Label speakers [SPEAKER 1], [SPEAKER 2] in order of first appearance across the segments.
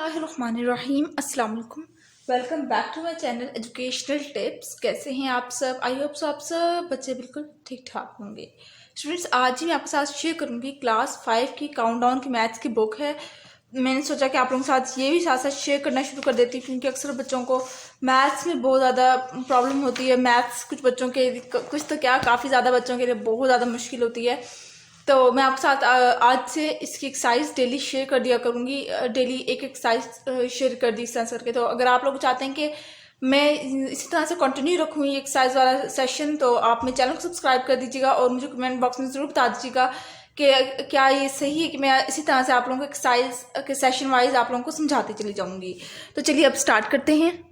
[SPEAKER 1] बिस्मिल्लाहिर्रहमानिर्रहीम। अस्सलाम वालेकुम। Welcome back to my channel educational tips. कैसे हैं आप सब? आई होप सो आप सब बच्चे बिल्कुल ठीक ठाक होंगे। स्टूडेंट्स, आज ही मैं आपके साथ शेयर करूंगी क्लास 5 की काउंटडाउन की मैथ्स की बुक है। मैंने सोचा कि आप लोगों के साथ ये भी साथ साथ शेयर करना शुरू कर देती हूँ, क्योंकि अक्सर बच्चों को मैथ्स में बहुत ज़्यादा प्रॉब्लम होती है। मैथ्स कुछ बच्चों के, कुछ तो क्या काफ़ी ज़्यादा बच्चों के लिए बहुत ज़्यादा मुश्किल होती है। तो मैं आपके साथ आज से इसकी एक्सरसाइज डेली शेयर कर दिया करूँगी। डेली एक एक्सरसाइज शेयर कर दी इस आंसर के। तो अगर आप लोग चाहते हैं कि मैं इसी तरह से कंटिन्यू रखूँ ये एक्सरसाइज वाला सेशन, तो आप मेरे चैनल को सब्सक्राइब कर दीजिएगा और मुझे कमेंट बॉक्स में ज़रूर बता दीजिएगा कि क्या ये सही है कि मैं इसी तरह से आप लोगों को एक्सरसाइज के सेशन वाइज आप लोगों को समझाती चली जाऊँगी। तो चलिए अब स्टार्ट करते हैं।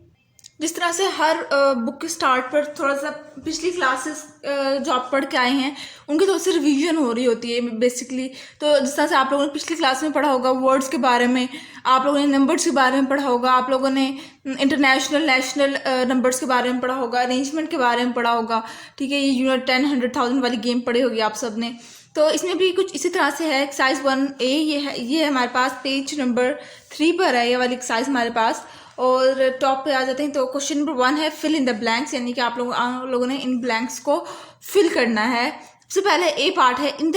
[SPEAKER 1] जिस तरह से हर बुक के स्टार्ट पर थोड़ा सा पिछली क्लासेस जो आप पढ़ के आए हैं उनकी थोड़ी सी रिवीजन हो रही होती है बेसिकली। तो जिस तरह से आप लोगों ने पिछली क्लास में पढ़ा होगा वर्ड्स के बारे में, आप लोगों ने नंबर्स के बारे में पढ़ा होगा, आप लोगों ने इंटरनेशनल नेशनल नंबर्स के बारे में पढ़ा होगा, अरेंजमेंट के बारे में पढ़ा होगा। ठीक है, ये यूनिट 10, 100,000 वाली गेम पढ़ी होगी आप सब ने। तो इसमें भी कुछ इसी तरह से है। एक्सरसाइज 1A ये है हमारे पास, पेज नंबर 3 पर है ये वाली एक्सरसाइज हमारे पास। और टॉप पे आ जाते हैं तो क्वेश्चन नंबर 1 है फिल इन द ब्लैंक्स, यानी कि आप लोगों ने इन ब्लैंक्स को फिल करना है। सबसे पहले ए पार्ट है इन द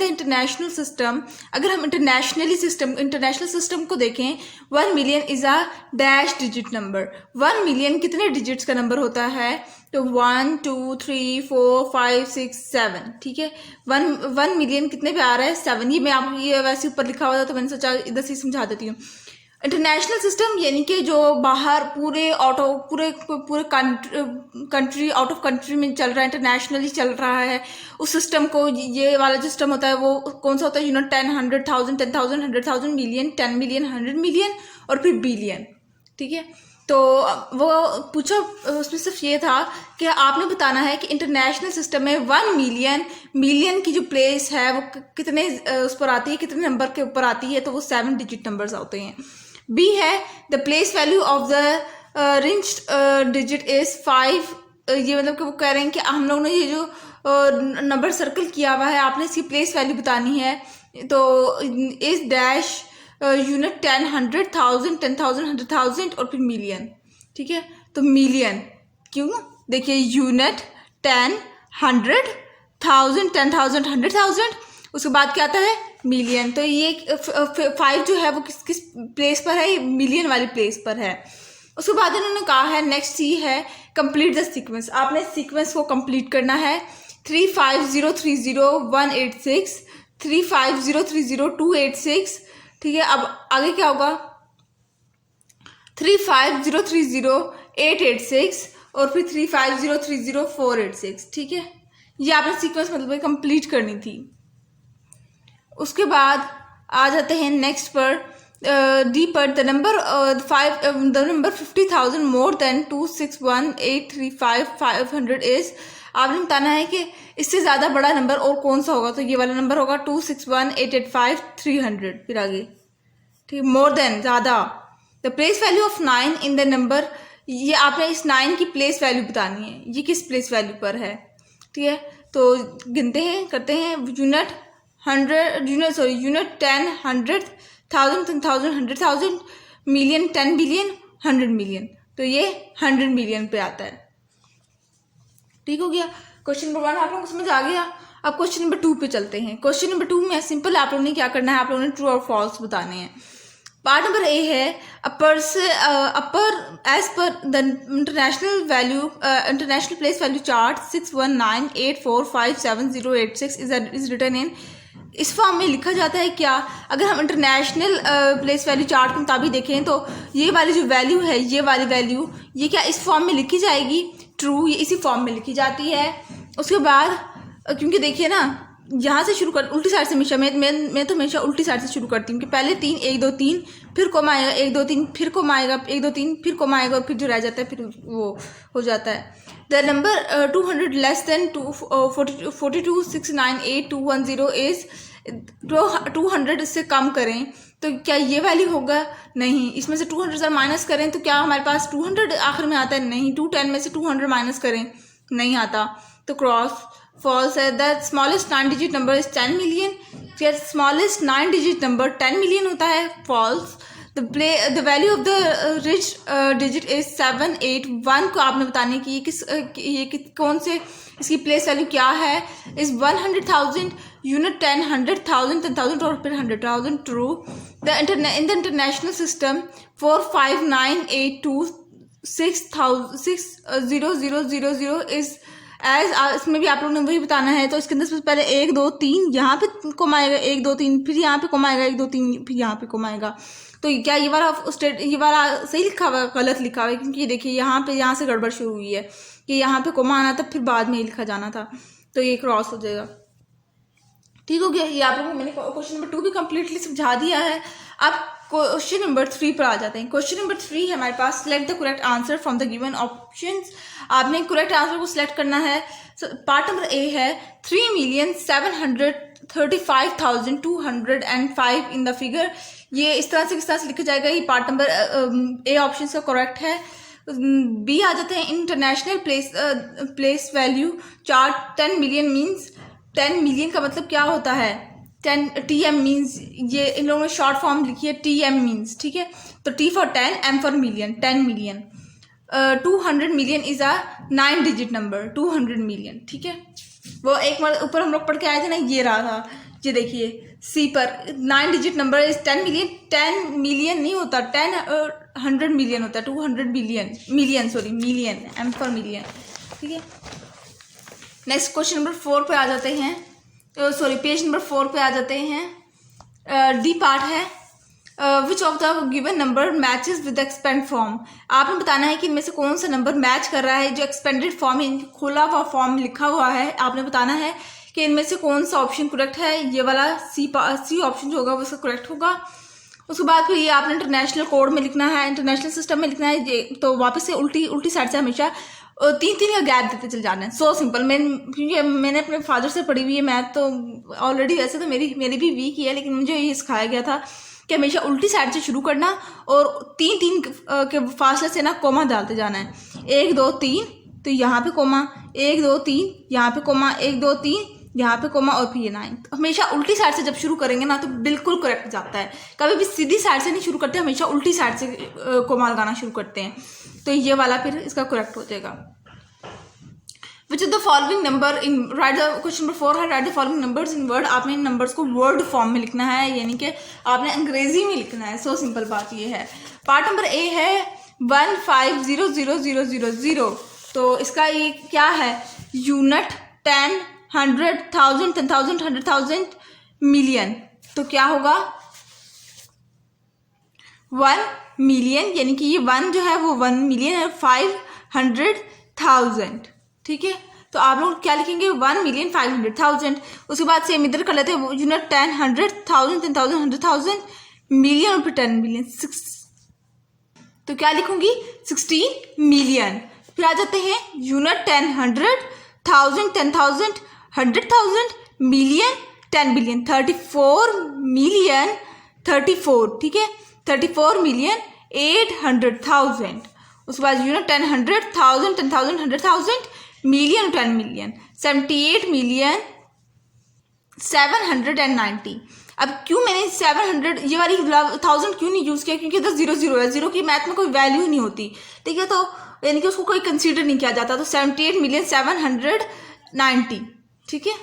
[SPEAKER 1] इंटरनेशनल सिस्टम। अगर हम इंटरनेशनल सिस्टम को देखें, 1 million is a dash digit number. 1 million कितने डिजिट्स का नंबर होता है? तो 1 2 3 4 5 6 7। ठीक है, 1 मिलियन कितने पे आ रहा है? 7। ये वैसे ऊपर लिखा हुआ था तो मैंने सोचा इधर से समझा देती हूँ। इंटरनेशनल सिस्टम यानी कि जो बाहर पूरे कंट्री आउट ऑफ कंट्री में चल रहा है, इंटरनेशनली चल रहा है, उस सिस्टम को, ये वाला जो सिस्टम होता है वो कौन सा होता है? यूनिट 10, 100,000, 10,000, 100,000, मिलियन, 10 मिलियन, 100 मिलियन और फिर बिलियन। ठीक है, तो वो पूछा उसमें सिर्फ ये था कि आपने बताना है कि इंटरनेशनल सिस्टम में 1 मिलियन की जो प्लेस है वो कितने उस पर आती है, कितने नंबर के ऊपर आती है? तो वो 7 डिजिट नंबर्स होते हैं। बी है the place value of the ringed digit is 5। ये मतलब कि वो कह रहे हैं कि हम लोग ने ये जो नंबर सर्कल किया हुआ है, आपने इसकी प्लेस वैल्यू बतानी है। तो इज डैश यूनिट 10, 100,000, 10,000, 100,000 और फिर मिलियन। ठीक है, तो मिलियन क्यों? देखिए, यूनिट 10, 100,000, 10,000, 100,000, उसके बाद क्या आता है? मिलियन। तो ये 5 जो है वो किस प्लेस पर है? मिलियन वाली प्लेस पर है। उसके बाद इन्होंने कहा है नेक्स्ट सी है कंप्लीट द सीक्वेंस। आपने सीक्वेंस को कंप्लीट करना है। 35030186, 35030286। ठीक है, अब आगे क्या होगा? 35030886 और फिर 35030486। ठीक है, ये आपने सीक्वेंस मतलब कंप्लीट करनी थी। उसके बाद आ जाते हैं नेक्स्ट पर, डी पर, the number 50,000 more than 261,835,500 is. आपने बताना है कि इससे ज़्यादा बड़ा नंबर और कौन सा होगा? तो ये वाला नंबर होगा 261,885,300। फिर आगे, ठीक, मोर देन, ज़्यादा। The place value of 9 in the number, ये आपने इस 9 की प्लेस वैल्यू बतानी है, ये किस प्लेस वैल्यू पर है? ठीक है, तो गिनते हैं, करते हैं। Unit 10, 100,000, 10,000, 100,000, million, 10 billion, 100 million. तो ये 100 मिलियन पे आता है। ठीक हो गया, क्वेश्चन नंबर 1 आप लोगों को समझ आ गया। अब क्वेश्चन नंबर 2 पे चलते हैं। क्वेश्चन नंबर 2 में सिंपल आप लोगों ने क्या करना है, आप लोगों ने ट्रू और फॉल्स बताने हैं। पार्ट नंबर ए है as per the international place value chart 619845708 is written in. इस फॉर्म में लिखा जाता है क्या? अगर हम इंटरनेशनल प्लेस वैल्यू चार्ट के मुताबिक देखें तो ये वाली जो वैल्यू है, ये वाली वैल्यू, ये क्या इस फॉर्म में लिखी जाएगी? ट्रू, ये इसी फॉर्म में लिखी जाती है। उसके बाद क्योंकि देखिए ना, यहाँ से शुरू कर, उल्टी साइड से हमेशा मैं तो हमेशा उल्टी साइड से शुरू करती हूँ कि पहले 3, 1 2 3, फिर कोमा आएगा 1 2 3, फिर कोमा आएगा 1 2 3, फिर कोमा आएगा और फिर जो रह जाता है फिर वो हो जाता है। The number 200 less than 42,698,210 is. 200 से कम करें तो क्या ये वैल्यू होगा? नहीं। इसमें से 200 माइनस करें तो क्या हमारे पास 200 आखिर में आता है? नहीं। 210 में से 200 माइनस करें, नहीं आता। तो क्रॉस फॉल्स है। The smallest 9 digit number is 10 million. फिर स्मॉलेस्ट 9 डिजिट नंबर 10 मिलियन होता है, false. The value of the rich digit is 781 को आपने बताने की कौन से इसकी प्लेस वैल्यू क्या है, इज 100,000 यूनिट 10 100,000 10,000 और फिर 100,000 true. In the international system 45982600000 is as, इसमें भी आप लोगों ने वही बताना है। तो इसके अंदर सबसे पहले 1 2 3 यहाँ पे कोमा आएगा, 1 2 3 फिर यहाँ पे कोमा आएगा, 1 2 3 फिर यहाँ पे कोमा आएगा। तो क्या ये वाला सही लिखा हुआ है, गलत लिखा हुआ है? क्योंकि देखिए यहाँ से गड़बड़ शुरू हुई है कि यहाँ पे कोमा आना था फिर बाद में ही लिखा जाना था, तो ये क्रॉस हो जाएगा। ठीक हो गया। ये आप लोगों को मैंने क्वेश्चन नंबर 2 भी कम्प्लीटली समझा दिया है। अब क्वेश्चन नंबर 3 पर आ जाते हैं। क्वेश्चन नंबर 3 है हमारे पास, select the correct answer from the given options. आपने करेक्ट आंसर को सिलेक्ट करना है। पार्ट नंबर ए है 3,735,205 इन द फिगर। ये इस तरह से किस तरह से लिखा जाएगा, ये पार्ट नंबर ए ऑप्शन का करेक्ट है। बी आ जाते हैं, international place value chart 10 million means, 10 million का मतलब क्या होता है, 10 TM मीन्स, ये इन लोगों ने शॉर्ट फॉर्म लिखी है TM मीन्स, ठीक है। तो T for 10, M for million, 10 million. 200 million is a 9 digit number, 200 million, ठीक है। वो एक बार ऊपर हम लोग पढ़ के आए थे ना, ये रहा था, ये देखिए सी पर 9 digit number is 10 million. 10 million नहीं होता, 100 मिलियन होता है, 200 million, million, M for million, ठीक है। नेक्स्ट क्वेश्चन नंबर 4 पे आ जाते हैं, पेज नंबर 4 पे आ जाते हैं। डी पार्ट है, which of the given number matches with expand form. आपने बताना है कि इनमें से कौन सा नंबर मैच कर रहा है, जो एक्सपेंडेड फॉर्म है, खुला हुआ फॉर्म लिखा हुआ है। आपने बताना है कि इनमें से कौन सा ऑप्शन करेक्ट है। ये वाला सी ऑप्शन जो होगा वो उसका करेक्ट होगा। उसके बाद फिर ये आपने इंटरनेशनल कोड में लिखना है, इंटरनेशनल सिस्टम में लिखना है। ये तो वापस से उल्टी साइड से हमेशा 3 का गैप देते चले जाना है। So simple. क्योंकि मैंने अपने फादर से पढ़ी हुई है मैथ, तो ऑलरेडी वैसे तो मेरी भी वीक ही है, लेकिन मुझे ये सिखाया गया था कि हमेशा उल्टी साइड से शुरू करना और 3 के फासले से ना कोमा डालते जाना है। 1 2 3 तो यहाँ पे कोमा, 1 2 3 यहाँ पे कोमा, 1 2 3 यहाँ पे कोमा और फिर ये 9। हमेशा उल्टी साइड से जब शुरू करेंगे ना तो बिल्कुल करेक्ट जाता है। कभी भी सीधी साइड से नहीं शुरू करते, हमेशा उल्टी साइड से कोमा लगाना शुरू करते हैं। तो ये वाला फिर इसका करेक्ट हो जाएगा। Which is the following number in, right the question number 4 है, write the following numbers in word. आपने इन नंबर्स को वर्ड फॉर्म में लिखना है, यानी कि आपने अंग्रेजी में लिखना है। सो सिंपल बात ये है। पार्ट नंबर ए है 1500000। तो इसका ये क्या है, यूनिट 10 100,000 10,000 100,000 मिलियन। तो क्या होगा 1 मिलियन, यानी कि ये 1 जो है वो 1 मिलियन है, 500,000, ठीक है। तो आप लोग क्या लिखेंगे, 1,500,000। उसके बाद सेम इधर कर लेते हैं, यूनिट 10 100,000 10,000 100,000 मिलियन और फिर 10 मिलियन 6। तो क्या लिखूंगी 16 मिलियन। फिर आ जाते हैं यूनिट 10 100,000 10,000 100,000 मिलियन 10 बिलियन 34 मिलियन 34, ठीक है। 34 मिलियन 800,000। उसके बाद यूनिट 10 100,000 10,000 100,000 मिलियन 10 मिलियन 78 मिलियन 790। अब क्यों मैंने 700 ये वाली 1000 क्यों नहीं यूज़ किया, क्योंकि इधर 0 है, 0 की मैथ में कोई वैल्यू नहीं होती, ठीक है। तो यानी कि उसको कोई कंसीडर नहीं किया जाता। तो 78 मिलियन 790, ठीक है।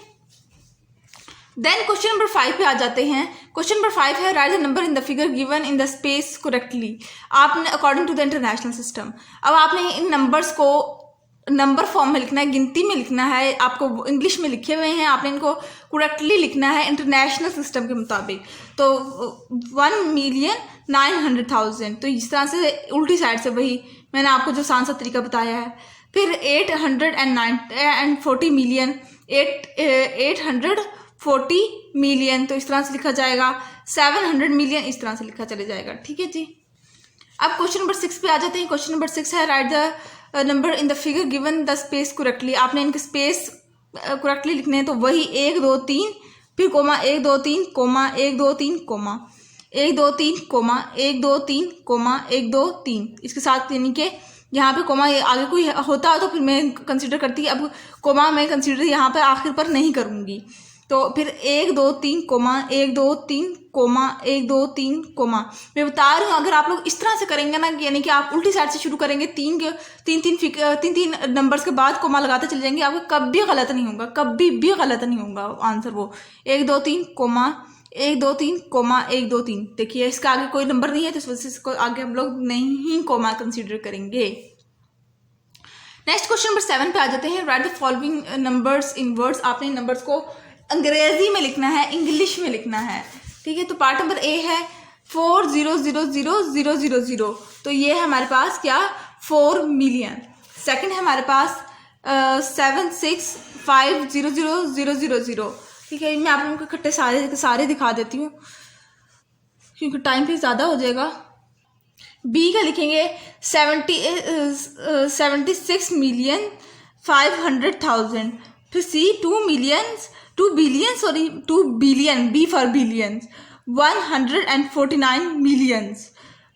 [SPEAKER 1] देन क्वेश्चन नंबर 5 पे आ जाते हैं। क्वेश्चन नंबर 5 है, write the number in the figure given in the space correctly. आपने according to the international system. अब आपने इन नंबर्स को नंबर फॉर्म में लिखना है, गिनती में लिखना है। आपको इंग्लिश में लिखे हुए हैं, आपने इनको करेक्टली लिखना है इंटरनेशनल सिस्टम के मुताबिक। तो 1,900,000, तो इस तरह से उल्टी साइड से वही मैंने आपको जो आसान सा तरीका बताया है। फिर 840 मिलियन 840 मिलियन, तो इस तरह से लिखा जाएगा। 700 मिलियन इस तरह से लिखा चले जाएगा, ठीक है जी। अब क्वेश्चन नंबर 6 पे आ जाते हैं। क्वेश्चन नंबर 6 है, write the number in the figure given the space correctly. आपने इनके स्पेस करेक्टली लिखने हैं। तो वही 1 2 3 फिर comma 1 2 3 comma 1 2 3 comma 1 2 3 comma 1 2 3 comma 1 2 3 इसके साथ, यानी कि यहाँ पे कोमा आगे कोई होता है तो फिर मैं कंसीडर करती, अब कोमा मैं कंसीडर यहाँ पे आखिर पर नहीं करूँगी। तो फिर 1 2 3 कोमा 1 2 3 कोमा 1 2 3 कोमा। मैं बता रही हूँ, अगर आप लोग इस तरह से करेंगे ना, यानी कि आप उल्टी साइड से शुरू करेंगे, तीन नंबर्स के बाद कोमा लगाते चले जाएंगे, आपको कभी गलत नहीं होगा, कभी भी गलत नहीं होगा आंसर वो। 1 2 3 कोमा 1 2 3 कोमा 1 2 3। देखिए इसका आगे कोई नंबर नहीं है, तो इस वजह से इसको आगे हम लोग नहीं कोमा कंसिडर करेंगे। नेक्स्ट क्वेश्चन नंबर 7 पे आ जाते हैं। Right the following numbers in words. आपने नंबर्स को अंग्रेजी में लिखना है, इंग्लिश में लिखना है, ठीक है। तो पार्ट नंबर ए है 4,000,000, तो ये है हमारे पास क्या 4 मिलियन। सेकंड है हमारे पास 7,6,5,0,000, ठीक है। मैं आप लोगों को इकट्ठे सारे दिखा देती हूँ क्योंकि टाइम भी ज़्यादा हो जाएगा। बी का लिखेंगे 76,500,000। फिर C 2 billion, B for billions 149 millions,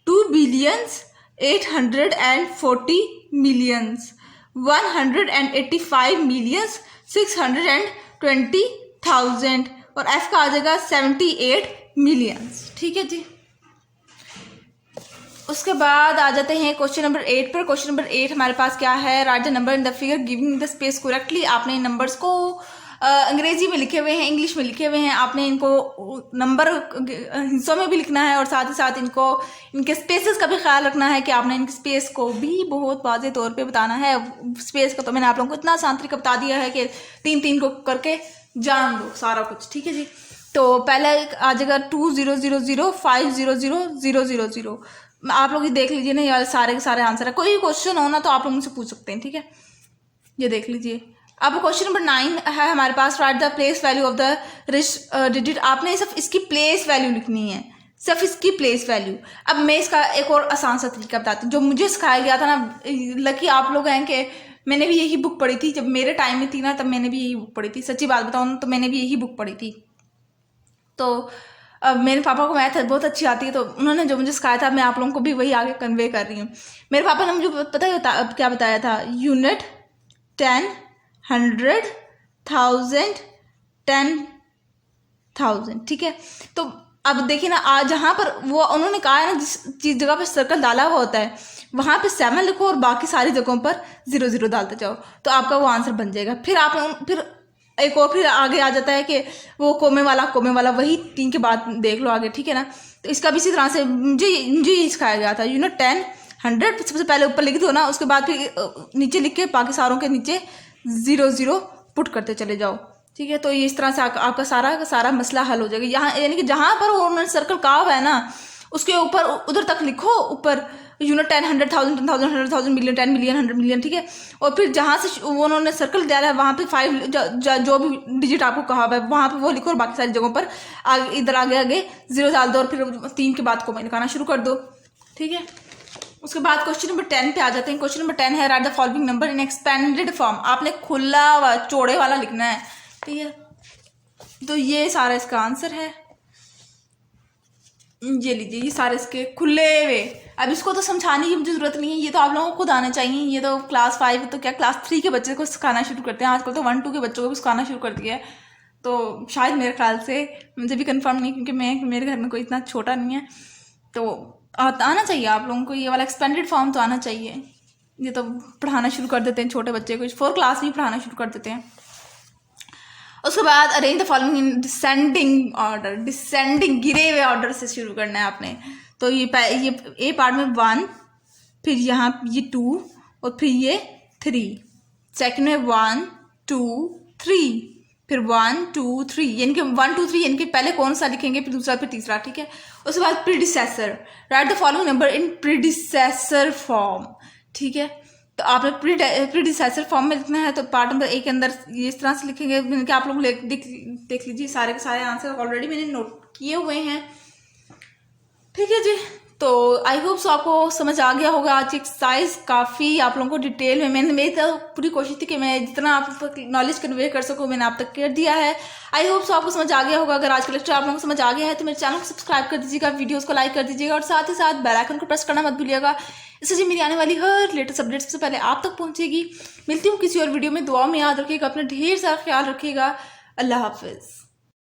[SPEAKER 1] 2 billions 840 millions, 185 millions 620,000, और एफ का आ जाएगा 78 मिलियंस, ठीक है जी। उसके बाद आ जाते हैं क्वेश्चन नंबर 8 पर। क्वेश्चन नंबर 8 हमारे पास क्या है, write the number in the figure giving the space correctly. आपने इन नंबर्स को अंग्रेजी में लिखे हुए हैं, इंग्लिश में लिखे हुए हैं, आपने इनको नंबर हिस्सों में भी लिखना है और साथ ही साथ इनके स्पेसेस का भी ख्याल रखना है कि आपने इनके स्पेस को भी बहुत वाज़ेह तौर पे बताना है। स्पेस का तो मैंने आप लोगों को इतना आसान तरीका बता दिया है कि 3 को करके जान दो सारा कुछ, ठीक है जी। तो पहला आ जाएगा 20,005,000,000। आप लोग ये देख लीजिए ना, ये सारे के सारे आंसर है। कोई भी क्वेश्चन हो ना तो आप लोग मुझसे पूछ सकते हैं, ठीक है। ये देख लीजिए। अब क्वेश्चन नंबर 9 है हमारे पास, write the place value of the rich digit. आपने सिर्फ इसकी प्लेस वैल्यू लिखनी है, सिर्फ इसकी प्लेस वैल्यू। अब मैं इसका एक और आसान सा तरीका बताती हूँ जो मुझे सिखाया गया था ना। लकी आप लोग हैं कि मैंने भी यही बुक पढ़ी थी, जब मेरे टाइम में थी ना तब मैंने भी यही बुक पढ़ी थी। सच्ची बात बताऊँ तो मैंने भी यही बुक पढ़ी थी। तो अब मेरे पापा को मैथ बहुत अच्छी आती है, तो उन्होंने जो मुझे सिखाया था मैं आप लोगों को भी वही आगे कन्वे कर रही हूँ। मेरे पापा ने मुझे पता है क्या बताया था, यूनिट 10, 100, 1000, 10,000, ठीक है। तो अब देखिए ना, आज जहाँ पर वो उन्होंने कहा है ना, जिस जगह पर सर्कल डाला हुआ होता है वहाँ पे 7 लिखो और बाकी सारी जगहों पर 0 डालते जाओ, तो आपका वो आंसर बन जाएगा। फिर एक और फिर आगे आ जाता है कि वो कोमे वाला वही 3 के बाद देख लो आगे, ठीक है ना। तो इसका भी इसी तरह से मुझे ये सिखाया गया था। यूनिट 10, 100 सबसे पहले ऊपर लिख दो ना, उसके बाद फिर नीचे लिख के बाकी सारों के नीचे 0 पुट करते चले जाओ, ठीक है। तो ये इस तरह से आपका सारा मसला हल हो जाएगा। यहाँ यानी कि जहाँ पर उन्होंने सर्कल कहा हुआ है ना उसके ऊपर उधर तक लिखो, ऊपर यूनिट 10, 100,000, 10,000, 100,000, मिलियन, 10 मिलियन, 100 मिलियन, ठीक है। और फिर जहाँ से वो उन्होंने सर्कल दिया है वहाँ पे 5 जो भी डिजिट आपको कहा हुआ है वहाँ पे वो लिखो और बाकी सारी जगहों पर इधर आगे 0 डाल दो और फिर 3 के बाद को लिखाना शुरू कर दो, ठीक है। उसके बाद क्वेश्चन नंबर 10 पे आ जाते हैं। क्वेश्चन नंबर 10 है, write the following number in expanded form. आपने खुला चौड़े वाला लिखना है, ठीक है। तो ये सारा इसका आंसर है, ये लीजिए, ये सारे इसके खुले हुए। अब इसको तो समझाने की मुझे जरूरत नहीं है, ये तो आप लोगों को खुद आना चाहिए। ये तो क्लास 5 तो क्या क्लास 3 के बच्चे को सिखाना शुरू करते हैं आजकल, तो 1 2 के बच्चों को भी सिखाना शुरू कर दिया है। तो शायद मेरे ख्याल से, मुझे भी कंफर्म नहीं क्योंकि मेरे घर में कोई इतना छोटा नहीं है, तो आना चाहिए आप लोगों को। ये वाला एक्सपेंडेड फॉर्म तो आना चाहिए। ये तो पढ़ाना शुरू कर देते हैं छोटे बच्चे को, 4 क्लास में पढ़ाना शुरू कर देते हैं। उसके बाद arrange the following in descending order, descending गिरे हुए ऑर्डर से शुरू करना है आपने। तो ये ए पार्ट में 1, फिर यहाँ ये 2 और फिर ये 3। सेकंड में 1 2 3, फिर 1 2 3, यानी कि 1 2 3 यानी कि पहले कौन सा लिखेंगे फिर दूसरा फिर तीसरा, ठीक है। उसके बाद predecessor, right the following number in predecessor form, ठीक है। तो आपने प्रीडिसेसर फॉर्म में लिखना है। तो पार्ट नंबर 1 के अंदर ये इस तरह से लिखेंगे कि आप लोग देख लीजिए, सारे के सारे आंसर ऑलरेडी मैंने नोट किए हुए हैं, ठीक है जी। तो आई होप सो आपको समझ आ गया होगा। आज की एक्सरसाइज काफ़ी आप लोगों को डिटेल में मेरी तो पूरी कोशिश थी कि मैं जितना आप तक नॉलेज कन्वे कर सकूँ मैंने आप तक कर दिया है। आई होप सो आपको समझ आ गया होगा। अगर आज का लेक्चर आप लोगों को समझ आ गया है तो मेरे चैनल को सब्सक्राइब कर दीजिएगा, वीडियोस को लाइक कर दीजिएगा और साथ ही साथ बेल आइकन को प्रेस करना मत भूलिएगा। इससे जी मेरी आने वाली हर लेटेस्ट अपडेट सबसे पहले आप तक पहुँचेगी। मिलती हूँ किसी और वीडियो में। दुआ में याद रखिएगा, अपना ढेर सारा ख्याल रखिएगा। अल्लाह हाफिज़।